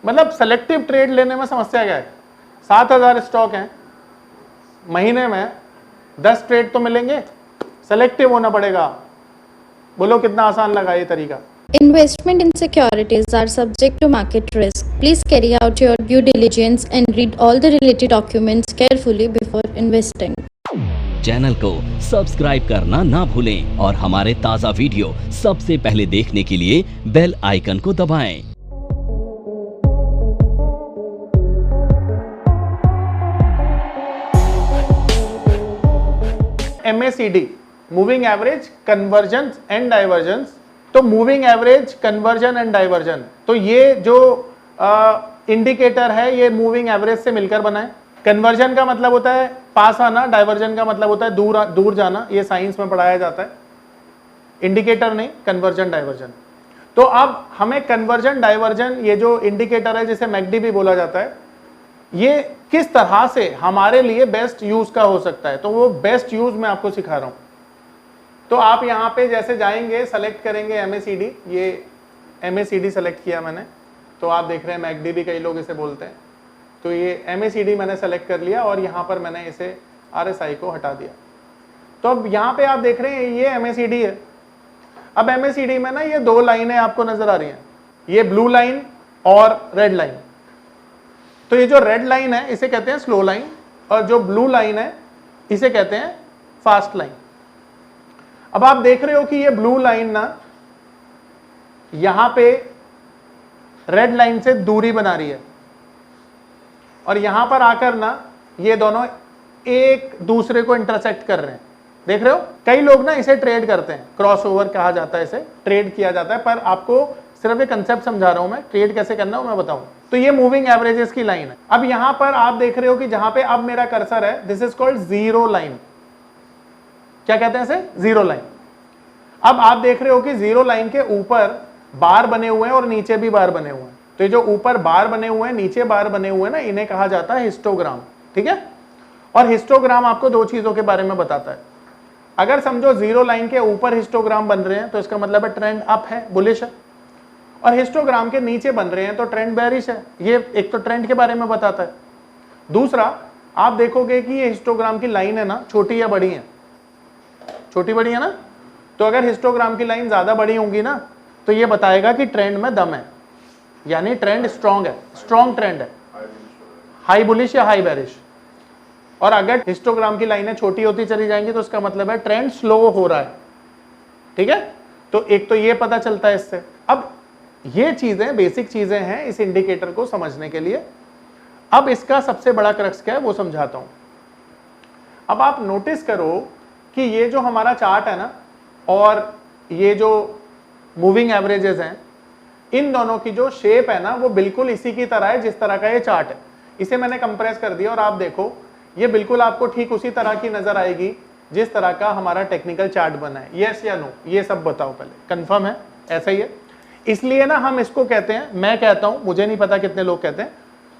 मतलब selective trade लेने में समस्या क्या है? 7,000 स्टॉक हैं, महीने में 10 ट्रेड तो मिलेंगे, सेलेक्टिव होना पड़ेगा। बोलो कितना आसान लगा ये तरीका। Investment in securities are subject to market risk. Please carry out your due diligence and read all the related documents carefully before investing. Channel को सब्सक्राइब करना ना भूलें और हमारे ताज़ा वीडियो सबसे पहले देखने के लिए बेल आइकन को दबाएं। MACD, moving average convergence and divergence. तो moving average convergence and divergence, तो ये जो इंडिकेटर है ये मूविंग एवरेज से मिलकर बना है। कन्वर्जन का मतलब होता है पास आना, डाइवर्जन का मतलब होता है दूर जाना, ये साइंस में पढ़ाया जाता है। इंडिकेटर नहीं, कन्वर्जन डाइवर्जन। तो अब हमें कन्वर्जन डाइवर्जन, ये जो इंडिकेटर है जिसे मैकडी भी बोला जाता है, ये किस तरह से हमारे लिए बेस्ट यूज का हो सकता है, तो वो बेस्ट यूज मैं आपको सिखा रहा हूं। तो आप यहाँ पे जैसे जाएंगे, सेलेक्ट करेंगे MACD, ये MACD सेलेक्ट किया मैंने, तो आप देख रहे हैं मैकडी भी कई लोग इसे बोलते हैं। तो ये MACD मैंने सेलेक्ट कर लिया और यहाँ पर मैंने इसे RSI को हटा दिया। तो अब यहाँ पे आप देख रहे हैं ये MACD है। अब MACD में ना ये दो लाइनें आपको नजर आ रही हैं, ये ब्लू लाइन और रेड लाइन। तो ये जो रेड लाइन है इसे कहते हैं स्लो लाइन, और जो ब्लू लाइन है इसे कहते हैं फास्ट लाइन। अब आप देख रहे हो कि ये ब्लू लाइन ना यहां पे रेड लाइन से दूरी बना रही है, और यहां पर आकर ना ये दोनों एक दूसरे को इंटरसेक्ट कर रहे हैं। देख रहे हो, कई लोग ना इसे ट्रेड करते हैं, क्रॉसओवर कहा जाता है, इसे ट्रेड किया जाता है, पर आपको सिर्फ एक कंसेप्ट समझा रहा हूं मैं, ट्रेड कैसे करना है मैं बताऊं। तो ये मूविंग एवरेजेस की लाइन है। अब यहां पर आप देख रहे हो कि जहां पे अब मेरा कर्सर है, this is called zero line. क्या कहते हैं इसे? Zero line. अब आप देख रहे हो कि जीरो लाइन के ऊपर बार बने हुए हैं और नीचे भी बार बने हुए हैं। तो ये जो ऊपर बार बने हुए हैं, नीचे बार बने हुए हैं ना, इन्हें कहा जाता है हिस्टोग्राम। ठीक है, और हिस्टोग्राम आपको दो चीजों के बारे में बताता है। अगर समझो जीरो लाइन के ऊपर हिस्टोग्राम बन रहे हैं तो इसका मतलब है ट्रेंड अप है, बुलिश है, और हिस्टोग्राम के नीचे बन रहे हैं तो ट्रेंड बेरिश है। ये एक तो ट्रेंड के बारे में बताता है। दूसरा, आप देखोगे कि ये हिस्टोग्राम की लाइन है ना, छोटी या बड़ी है? छोटी बड़ी है ना। तो अगर हिस्टोग्राम की लाइन ज्यादा बड़ी होंगी ना तो ये बताएगा कि ट्रेंड में दम है, यानी ट्रेंड स्ट्रॉन्ग है, स्ट्रॉन्ग ट्रेंड है, हाई बुलिश या हाई बेरिश। और अगर हिस्टोग्राम की लाइनें छोटी होती चली जाएंगी तो उसका मतलब है ट्रेंड स्लो हो रहा है। ठीक है, तो एक तो ये पता चलता है इससे। अब ये चीजें बेसिक चीजें हैं इस इंडिकेटर को समझने के लिए। अब इसका सबसे बड़ा क्रक्स क्या है वो समझाता हूं। अब आप नोटिस करो कि ये जो हमारा चार्ट है ना, और ये जो मूविंग एवरेजेस हैं, इन दोनों की जो शेप है ना वो बिल्कुल इसी की तरह है जिस तरह का ये चार्ट है। इसे मैंने कंप्रेस कर दिया और आप देखो ये बिल्कुल आपको ठीक उसी तरह की नजर आएगी जिस तरह का हमारा टेक्निकल चार्ट बना है। यस या नो, ये सब बताओ पहले, कंफर्म है? ऐसा ही है। इसलिए ना हम इसको कहते हैं, मैं कहता हूं, मुझे नहीं पता कितने लोग कहते हैं,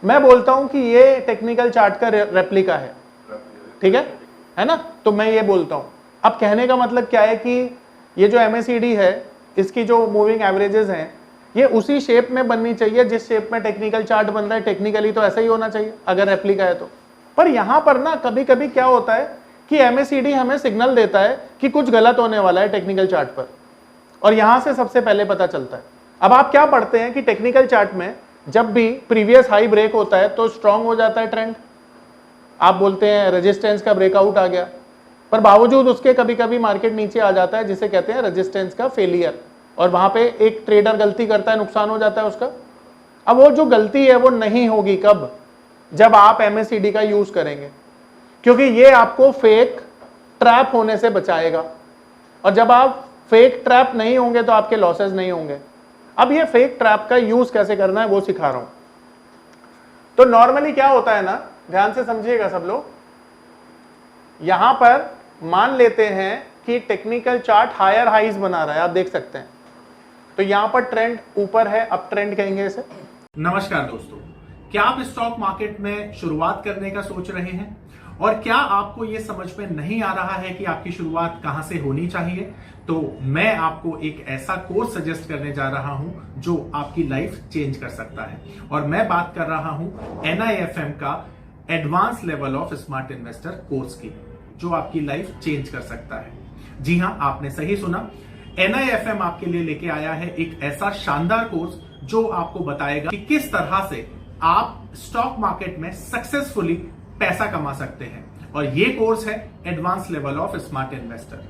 मैं बोलता हूं कि ये टेक्निकल चार्ट का रेप्लिका है। ठीक है ना, तो मैं ये बोलता हूं। अब कहने का मतलब क्या है कि ये जो MACD है, इसकी जो मूविंग एवरेजेस हैं, ये उसी शेप में बननी चाहिए जिस शेप में टेक्निकल चार्ट बन रहा है। टेक्निकली तो ऐसा ही होना चाहिए अगर रेप्लिका है तो। पर यहां पर ना कभी कभी क्या होता है कि MACD हमें सिग्नल देता है कि कुछ गलत होने वाला है टेक्निकल चार्ट पर, और यहां से सबसे पहले पता चलता है। अब आप क्या पढ़ते हैं कि टेक्निकल चार्ट में जब भी प्रीवियस हाई ब्रेक होता है तो स्ट्रांग हो जाता है ट्रेंड। आप बोलते हैं रेजिस्टेंस का ब्रेकआउट आ गया, पर बावजूद उसके कभी कभी मार्केट नीचे आ जाता है जिसे कहते हैं रेजिस्टेंस का फेलियर, और वहां पे एक ट्रेडर गलती करता है, नुकसान हो जाता है उसका। अब वो जो गलती है वो नहीं होगी कब? जब आप MACD का यूज करेंगे, क्योंकि ये आपको फेक ट्रैप होने से बचाएगा, और जब आप फेक ट्रैप नहीं होंगे तो आपके लॉसेस नहीं होंगे। अब ये फेक ट्रैप का यूज कैसे करना है वो सिखा रहा हूं। तो नॉर्मली क्या होता है ना, ध्यान से समझिएगा सब लोग, यहां पर मान लेते हैं कि टेक्निकल चार्ट हायर हाइज बना रहा है, आप देख सकते हैं। तो यहां पर ट्रेंड ऊपर है, अप ट्रेंड कहेंगे इसे। नमस्कार दोस्तों, क्या आप स्टॉक मार्केट में शुरुआत करने का सोच रहे हैं और क्या आपको यह समझ में नहीं आ रहा है कि आपकी शुरुआत कहां से होनी चाहिए, तो मैं आपको एक ऐसा कोर्स सजेस्ट करने जा रहा हूं जो आपकी लाइफ चेंज कर सकता है। और मैं बात कर रहा हूं NIFM का advance level of smart investor course की, जो आपकी लाइफ चेंज कर सकता है। जी हां, आपने सही सुना, NIFM आपके लिए लेके आया है एक ऐसा शानदार कोर्स जो आपको बताएगा कि किस तरह से आप स्टॉक मार्केट में सक्सेसफुली पैसा कमा सकते हैं। और ये कोर्स है advance level of smart investor.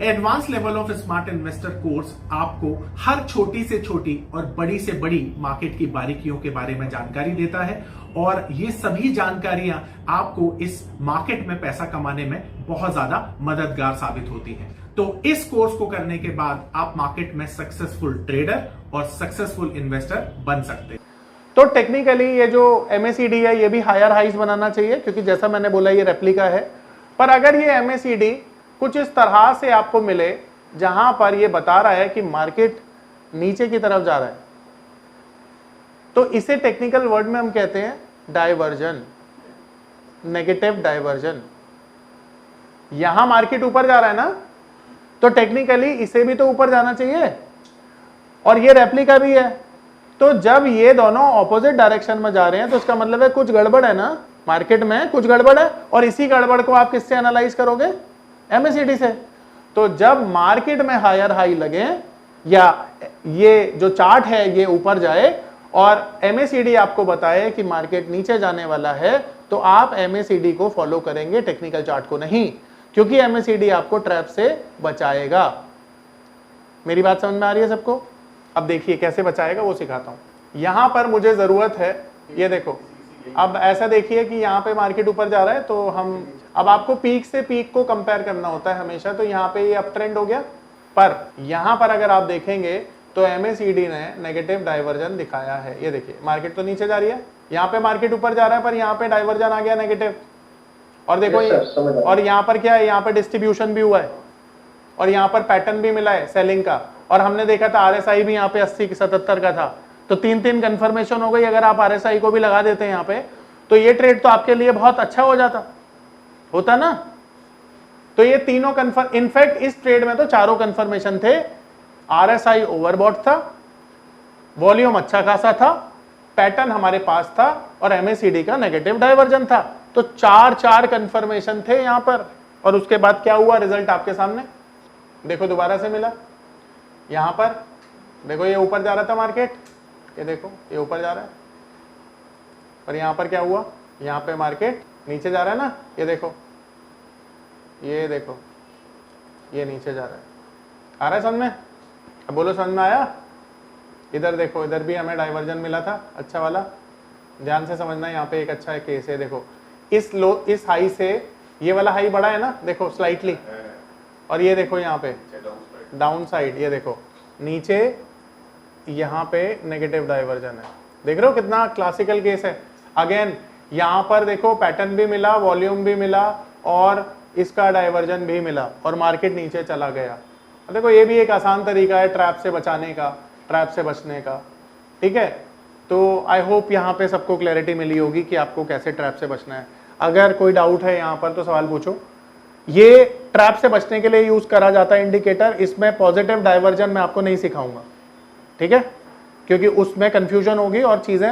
Advance level of smart investor course आपको हर छोटी से छोटी और बड़ी से बड़ी मार्केट की बारीकियों के बारे में जानकारी देता है, और ये सभी जानकारियां आपको इस मार्केट में पैसा कमाने में बहुत ज्यादा मददगार साबित होती हैं। तो इस कोर्स को करने के बाद आप मार्केट में सक्सेसफुल ट्रेडर और सक्सेसफुल इन्वेस्टर बन सकते हैं। तो टेक्निकली ये जो MACD है ये भी हायर हाइज बनाना चाहिए, क्योंकि जैसा मैंने बोला ये रेप्लिका है। पर अगर ये MACD कुछ इस तरह से आपको मिले जहां पर ये बता रहा है कि मार्केट नीचे की तरफ जा रहा है, तो इसे टेक्निकल वर्ड में हम कहते हैं डाइवर्जन, नेगेटिव डाइवर्जन। यहां मार्केट ऊपर जा रहा है ना, तो टेक्निकली इसे भी तो ऊपर जाना चाहिए, और ये रेप्लिका भी है। तो जब ये दोनों ऑपोजिट डायरेक्शन में जा रहे हैं तो इसका मतलब है कुछ गड़बड़ है ना, मार्केट में कुछ गड़बड़ है, और इसी गड़बड़ को आप किससे एनालाइज करोगे? MACD से। तो जब मार्केट में हायर हाई लगे या ये जो चार्ट है ये ऊपर जाए और MACD आपको बताए कि मार्केट नीचे जाने वाला है, तो आप MACD को फॉलो करेंगे, टेक्निकल चार्ट को नहीं, क्योंकि MACD आपको ट्रैप से बचाएगा। मेरी बात समझ में आ रही है सबको? अब देखिए कैसे बचाएगा वो सिखाता हूं। यहां पर मुझे जरूरत है, ये देखो, अब ऐसा देखिए कि यहां पे मार्केट ऊपर जा रहा है, तो हम अब आपको पीक से पीक को कंपेयर करना होता है हमेशा। तो यहां पे ये अप ट्रेंड हो गया, पर यहां पर अगर आप देखेंगे तो MACD ने नेगेटिव डाइवर्जन दिखाया है। ये देखिए मार्केट तो नीचे जा रही है, यहां पे मार्केट ऊपर जा रहा है, पर यहां पे डाइवर्जन आ गया नेगेटिव। और देखो ये, और यहां पर क्या है, यहां पर डिस्ट्रीब्यूशन भी हुआ है, और यहां पर पैटर्न भी मिला है सेलिंग का। और हमने देखा था RSI भी यहाँ पे 80-77 का था, तो 3-3 कंफर्मेशन हो गई। अगर आप RSI को भी लगा देते हैं यहाँ पे, तो ये ट्रेड तो आपके लिए बहुत अच्छा हो जाता होता ना। तो ये तीनों इनफैक्ट इस ट्रेड में तो चारों कंफर्मेशन थे। RSI ओवरबॉट था, वॉल्यूम अच्छा खासा था, पैटर्न हमारे पास था, और MACD का नेगेटिव डाइवर्जन था। तो चार कंफर्मेशन थे यहां पर। और उसके बाद क्या हुआ, रिजल्ट आपके सामने देखो, दोबारा से मिला। यहां पर देखो ये ऊपर जा रहा था मार्केट, ये देखो ये ऊपर जा रहा है, और यहां पर क्या हुआ, यहां पे मार्केट नीचे जा रहा है ना, ये देखो ये नीचे जा रहा है। आ रहा है समझ में? अब बोलो समझ में आया? इधर देखो, इधर भी हमें डाइवर्जन मिला था अच्छा वाला, ध्यान से समझना। यहाँ पे एक अच्छा केस है, देखो इस हाई से ये वाला हाई बड़ा है ना, देखो स्लाइटली, और ये देखो यहाँ पे डाउन साइड, ये देखो नीचे यहाँ पे नेगेटिव डाइवर्जन है। देख रहे हो कितना क्लासिकल केस है। अगेन यहाँ पर देखो पैटर्न भी मिला, वॉल्यूम भी मिला, और इसका डाइवर्जन भी मिला, और मार्केट नीचे चला गया। देखो ये भी एक आसान तरीका है ट्रैप से बचाने का, ट्रैप से बचने का। ठीक है, तो आई होप यहाँ पे सबको क्लैरिटी मिली होगी कि आपको कैसे ट्रैप से बचना है। अगर कोई डाउट है यहाँ पर तो सवाल पूछो। ये ट्रैप से बचने के लिए यूज करा जाता है इंडिकेटर। इसमें पॉजिटिव डाइवर्जन मैं आपको नहीं सिखाऊंगा, ठीक है, क्योंकि उसमें कंफ्यूजन होगी और चीजें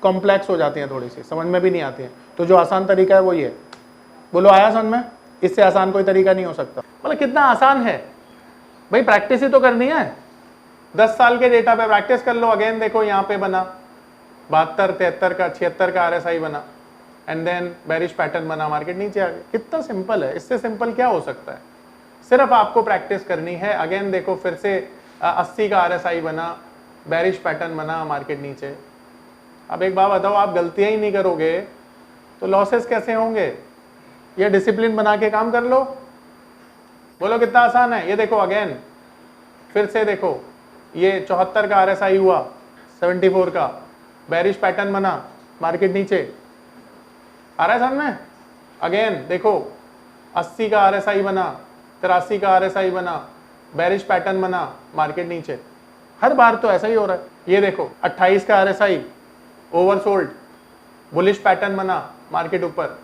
कॉम्प्लेक्स हो जाती हैं, थोड़ी सी समझ में भी नहीं आती हैं। तो जो आसान तरीका है वो ये। बोलो आया समझ में? इससे आसान कोई तरीका नहीं हो सकता। मतलब कितना आसान है भाई, प्रैक्टिस ही तो करनी है। 10 साल के डेटा पे प्रैक्टिस कर लो। अगेन देखो यहाँ पे बना 72, 73 का, 76 का RSI बना, एंड देन बेरिश पैटर्न बना, मार्केट नीचे आ गया। कितना सिंपल है, इससे सिंपल क्या हो सकता है? सिर्फ आपको प्रैक्टिस करनी है। अगेन देखो फिर से 80 का RSI बना, बेरिश पैटर्न बना, मार्केट नीचे। अब एक बात बताओ, आप गलतियां ही नहीं करोगे तो लॉसेस कैसे होंगे? ये डिसिप्लिन बना के काम कर लो। बोलो कितना आसान है। ये देखो अगेन फिर से देखो, ये 74 का RSI हुआ, 74 का बेरिश पैटर्न बना, मार्केट नीचे। आ रहा है समझ में? अगेन देखो 80 का RSI बना, 83 का RSI बना, बेरिश पैटर्न बना, मार्केट नीचे। हर बार तो ऐसा ही हो रहा है। ये देखो 28 का RSI ओवरसोल्ड, बुलिश पैटर्न बना, मार्केट ऊपर।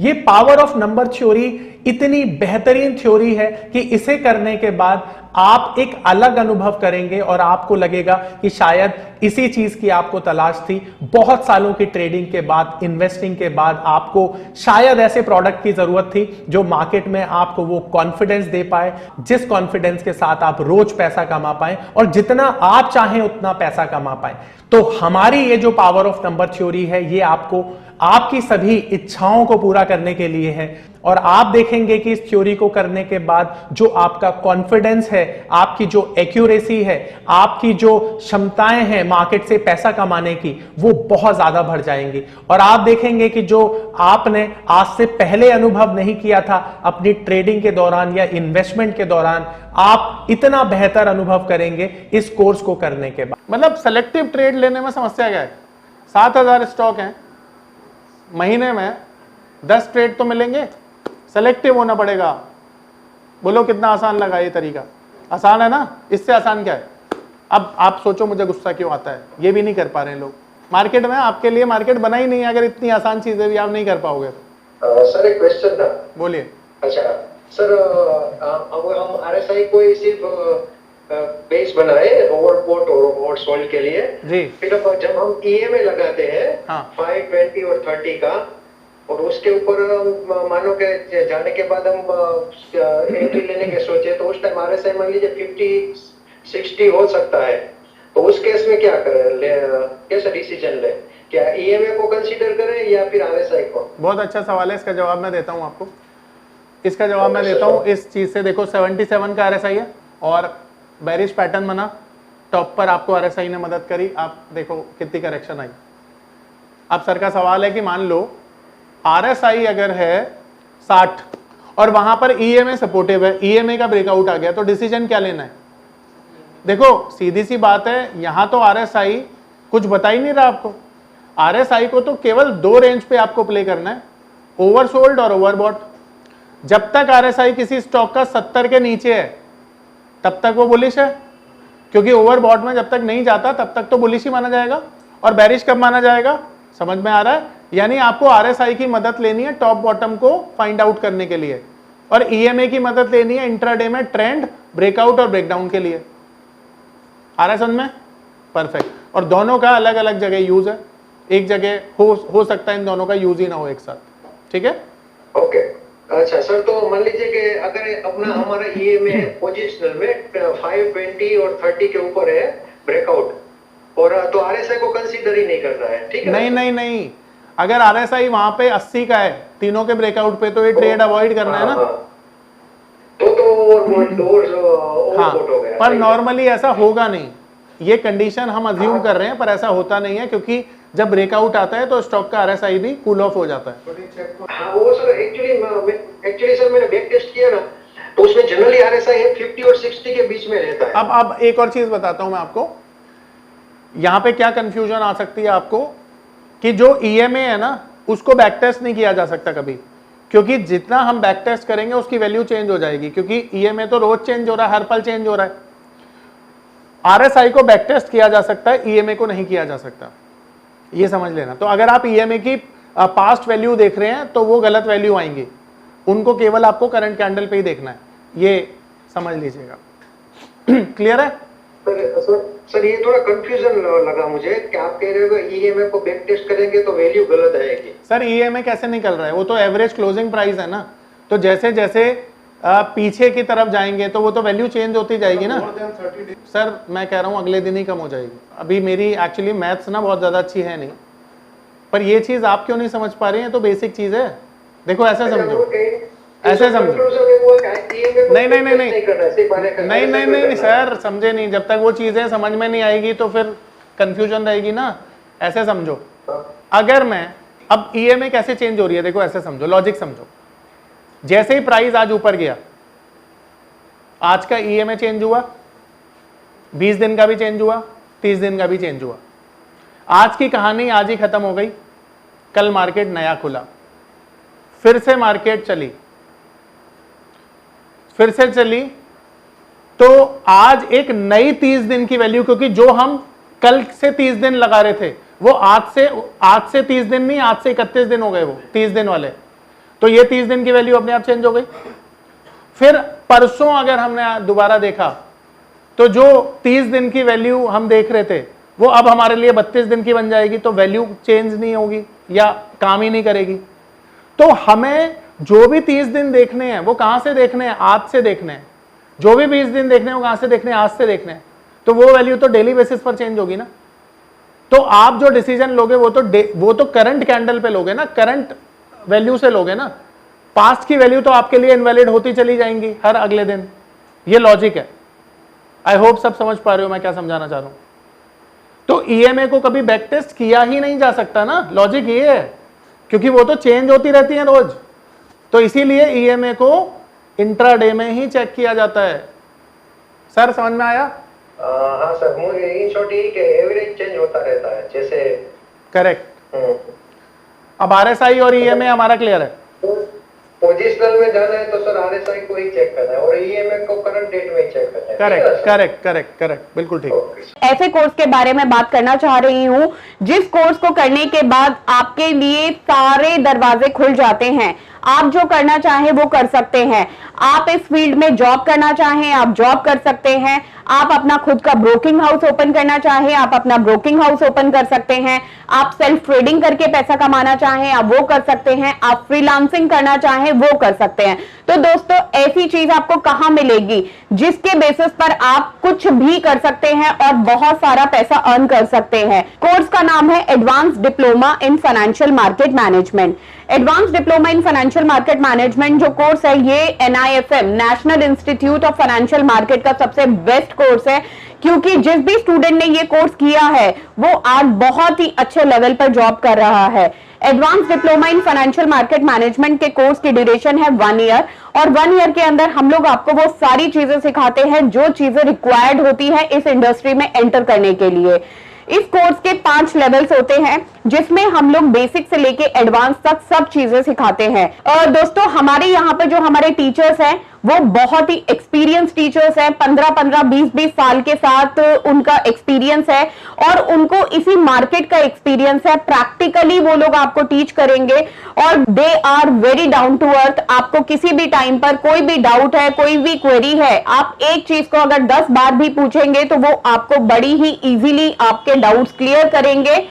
ये पावर ऑफ नंबर थ्योरी इतनी बेहतरीन थ्योरी है कि इसे करने के बाद आप एक अलग अनुभव करेंगे और आपको लगेगा कि शायद इसी चीज की आपको तलाश थी। बहुत सालों की ट्रेडिंग के बाद, इन्वेस्टिंग के बाद आपको शायद ऐसे प्रोडक्ट की जरूरत थी जो मार्केट में आपको वो कॉन्फिडेंस दे पाए, जिस कॉन्फिडेंस के साथ आप रोज पैसा कमा पाए और जितना आप चाहें उतना पैसा कमा पाए। तो हमारी ये जो पावर ऑफ नंबर थ्योरी है, ये आपको आपकी सभी इच्छाओं को पूरा करने के लिए है। और आप देखेंगे कि इस थ्योरी को करने के बाद जो आपका कॉन्फिडेंस है, आपकी जो एक्यूरेसी है, आपकी जो क्षमताएं हैं मार्केट से पैसा कमाने की, वो बहुत ज्यादा बढ़ जाएंगी। और आप देखेंगे कि जो आपने आज से पहले अनुभव नहीं किया था अपनी ट्रेडिंग के दौरान या इन्वेस्टमेंट के दौरान, आप इतना बेहतर अनुभव करेंगे इस कोर्स को करने के बाद। मतलब सेलेक्टिव ट्रेड लेने में समस्या क्या है? 7,000 स्टॉक हैं, महीने में 10 ट्रेड तो मिलेंगे, सेलेक्टिव होना पड़ेगा। बोलो कितना आसान लगा ये तरीका? आसान है ना? इससे आसान क्या है? अब आप सोचो मुझे गुस्सा क्यों आता है, ये भी नहीं कर पा रहे हैं लोग। मार्केट में आपके लिए मार्केट बना ही नहीं है, अगर इतनी आसान चीजें भी आप नहीं कर पाओगे तो। सर एक क्वेश्चन था। बोलिए। अच्छा सर, अब हम आरएसआई को सिर्फ बेस बनाए ओवरबॉट और ओवरसोल्ड के लिए जी, फिर अब जब हम ईएमए लगाते हैं हाँ, 5, 20 और 30 का, और उसके ऊपर मानो के जाने के बाद हम एंट्री लेने के सोचे तो उस टाइम आरएसआई मान लीजिए 50, 60 हो सकता है, तो उस केस में क्या करें, कैसा डिसीजन ले? क्या ईएमए को कंसीडर करें या फिर आरएसआई को? बहुत अच्छा सवाल है, इसका जवाब मैं देता हूं आपको। इसका जवाब मैं देता हूं इस चीज से। देखो 77 का आरएसआई है और बेरिश पैटर्न बना, टॉप पर आपको आरएसआई ने मदद करी, आप देखो कितनी करेक्शन आई। अब सर का सवाल है कि मान लो आरएसआई अगर है 60 और वहां पर ईएमए सपोर्टिव है, ईएमए का ब्रेकआउट आ गया, तो डिसीजन क्या लेना है? देखो सीधी सी बात है, यहां तो आरएसआई कुछ बता ही नहीं रहा आपको। आरएसआई को तो केवल 2 रेंज पे आपको प्ले करना है, ओवरसोल्ड और ओवरबॉट। जब तक आरएसआई किसी स्टॉक का 70 के नीचे है तब तक वो बुलिश है, क्योंकि ओवरबॉट में जब तक नहीं जाता तब तक तो बुलिश ही माना जाएगा। और बेरिश कब माना जाएगा? समझ में आ रहा है? यानी आपको आरएसआई की मदद लेनी है टॉप बॉटम को फाइंड आउट करने के लिए, और ईएमए की मदद लेनी है इंट्राडे में ट्रेंड ब्रेकआउट और ब्रेकडाउन के लिए। आ रहा है समझ में? परफेक्ट। और दोनों का अलग अलग जगह यूज है, एक जगह हो सकता है इन दोनों का यूज ही ना हो एक साथ। ठीक है, ओके। अच्छा सर, तो मान लीजिए कि अगर अपना हमारा ईएमए पोजिशनल में 5, 20 और 30 के ऊपर है ब्रेकआउट, और तो आरएसआई को कंसीडर ही नहीं कर रहा है, ठीक है? नहीं, अगर आरएसआई वहां पे 80 का है तीनों के ब्रेकआउट पे, तो ये ट्रेड अवॉइड करना है ना। हाँ, पर नॉर्मली ऐसा होगा नहीं, ये कंडीशन हम अज्यूम कर रहे हैं, पर ऐसा होता नहीं है, क्योंकि जब ब्रेकआउट आता है तो स्टॉक का आरएसआई भी कूल ऑफ हो जाता है। हाँ, वो सर एक्चुअली सर मैंने बैक टेस्ट किया ना, तो उसमें जनरली आरएसआई 50 और 60 के बीच में रहता है। अब एक और चीज बताता हूं मैं आपको, यहां पे क्या कंफ्यूजन आ सकती है आपको, कि जो ईएमए है ना उसको बैक टेस्ट नहीं किया जा सकता कभी, क्योंकि जितना हम बैक टेस्ट करेंगे उसकी वैल्यू चेंज हो जाएगी, क्योंकि ईएमए तो रोज चेंज हो रहा है, हर पल चेंज हो रहा है। आरएसआई को बैक टेस्ट किया जा सकता है, ईएमए को नहीं किया जा सकता, ये समझ लेना। तो अगर आप ईएमए की पास्ट वैल्यू देख रहे हैं तो वो गलत वैल्यू आएंगी, उनको केवल आपको करंट कैंडल पे ही देखना है, ये समझ लीजिएगा। क्लियर है सर? ये थोड़ा कंफ्यूजन लगा मुझे कि आप कह रहे हो ईएमए को बैक टेस्ट करेंगे तो वैल्यू गलत आएगी। सर ईएमए कैसे निकल रहा है? वो तो एवरेज क्लोजिंग प्राइस है ना, तो जैसे जैसे पीछे की तरफ जाएंगे तो वो तो वैल्यू चेंज होती जाएगी ना। सर मैं कह रहा हूँ अगले दिन ही कम हो जाएगी। अभी मेरी एक्चुअली मैथ्स ना बहुत ज्यादा अच्छी है नहीं, पर ये चीज आप क्यों नहीं समझ पा रहे हैं? तो बेसिक चीज है, देखो ऐसे समझो, ऐसे समझो। नहीं सर, समझे नहीं। जब तक वो चीजें समझ में नहीं आएगी तो फिर कंफ्यूजन रहेगी ना। ऐसे समझो, अगर मैं अब ईएमए कैसे चेंज हो रही है, देखो ऐसे समझो, लॉजिक समझो। जैसे ही प्राइस आज ऊपर गया, आज का ईएमए चेंज हुआ, 20 दिन का भी चेंज हुआ, 30 दिन का भी चेंज हुआ। आज की कहानी आज ही खत्म हो गई, कल मार्केट नया खुला, फिर से मार्केट चली, फिर से चली, तो आज एक नई 30 दिन की वैल्यू, क्योंकि जो हम कल से 30 दिन लगा रहे थे वो आज से 30 दिन नहीं, आज से 31 दिन हो गए वो 30 दिन वाले। तो ये 30 दिन की वैल्यू अपने आप चेंज हो गई। फिर परसों अगर हमने दोबारा देखा तो जो 30 दिन की वैल्यू हम देख रहे थे वो अब हमारे लिए 32 दिन की बन जाएगी, तो वैल्यू चेंज नहीं होगी या काम ही नहीं करेगी। तो हमें जो भी 30 दिन देखने हैं वो कहां से देखने हैं? आज से देखने हैं। जो भी 20 दिन देखने हैं वो कहां से देखने हैं? आज से देखने हैं। तो वो वैल्यू तो डेली बेसिस पर चेंज होगी ना। तो आप जो डिसीजन लोगे वो तो करंट कैंडल पे लोगे ना, करंट वैल्यू से लोगे ना। पास्ट की वैल्यू तो आपके लिए इनवैलिड होती चली जाएंगी हर अगले दिन। ये लॉजिक है। आई होप सब समझ पा रहे हो मैं क्या समझाना चाह रहा हूं। तो ईएमए को कभी बैक टेस्ट किया ही नहीं जा सकता ना, लॉजिक ये है, क्योंकि वो तो चेंज होती रहती है रोज। तो इसीलिए ईएमए को इंट्राडे में ही चेक किया जाता है। सर समझ में आया? हाँ सर, मुझे इन शॉर्ट ये कि एवरेज चेंज होता रहता है जैसे। करेक्ट। अब आरएसआई और ईएमए हमारा क्लियर है। पोजिशनल में जाना है तो सर आरएसआई को ही चेक करना है और ईएमए को करंट डेट में ही चेक करना है। करेक्ट करेक्ट करेक्ट करेक्ट, बिल्कुल ठीक। ऐसे कोर्स के बारे में बात करना चाह रही हूँ जिस कोर्स को करने के बाद आपके लिए सारे दरवाजे खुल जाते हैं। आप जो करना चाहें वो कर सकते हैं। आप इस फील्ड में जॉब करना चाहें आप जॉब कर सकते हैं। आप अपना खुद का ब्रोकिंग हाउस ओपन करना चाहें आप अपना ब्रोकिंग हाउस ओपन कर सकते हैं। आप सेल्फ ट्रेडिंग करके पैसा कमाना चाहें आप वो कर सकते हैं। आप फ्रीलांसिंग करना चाहें वो कर सकते हैं। तो दोस्तों ऐसी चीज आपको कहां मिलेगी जिसके बेसिस पर आप कुछ भी कर सकते हैं और बहुत सारा पैसा अर्न कर सकते हैं। कोर्स का नाम है advance diploma in financial market management. Advance diploma in financial market management जो कोर्स है ये NIFM national institute of financial market का सबसे बेस्ट कोर्स है, क्योंकि जिस भी स्टूडेंट ने ये कोर्स किया है वो आज बहुत ही अच्छे लेवल पर जॉब कर रहा है। Advance diploma in financial market management के कोर्स की ड्यूरेशन है 1 ईयर और 1 ईयर के अंदर हम लोग आपको वो सारी चीजें सिखाते हैं जो चीजें रिक्वायर्ड होती है इस इंडस्ट्री में एंटर करने के लिए। इस कोर्स के 5 लेवल्स होते हैं जिसमें हम लोग बेसिक से लेके एडवांस तक सब चीजें सिखाते हैं। और दोस्तों हमारे यहाँ पे जो हमारे टीचर्स हैं वो बहुत ही एक्सपीरियंस टीचर्स हैं। 15-15 20-20 साल के साथ उनका एक्सपीरियंस है और उनको इसी मार्केट का एक्सपीरियंस है। प्रैक्टिकली वो लोग आपको टीच करेंगे और they are very down to earth. आपको किसी भी टाइम पर कोई भी डाउट है कोई भी क्वेरी है आप एक चीज को अगर 10 बार भी पूछेंगे तो वो आपको बड़ी ही इजीली आपके डाउट्स क्लियर करेंगे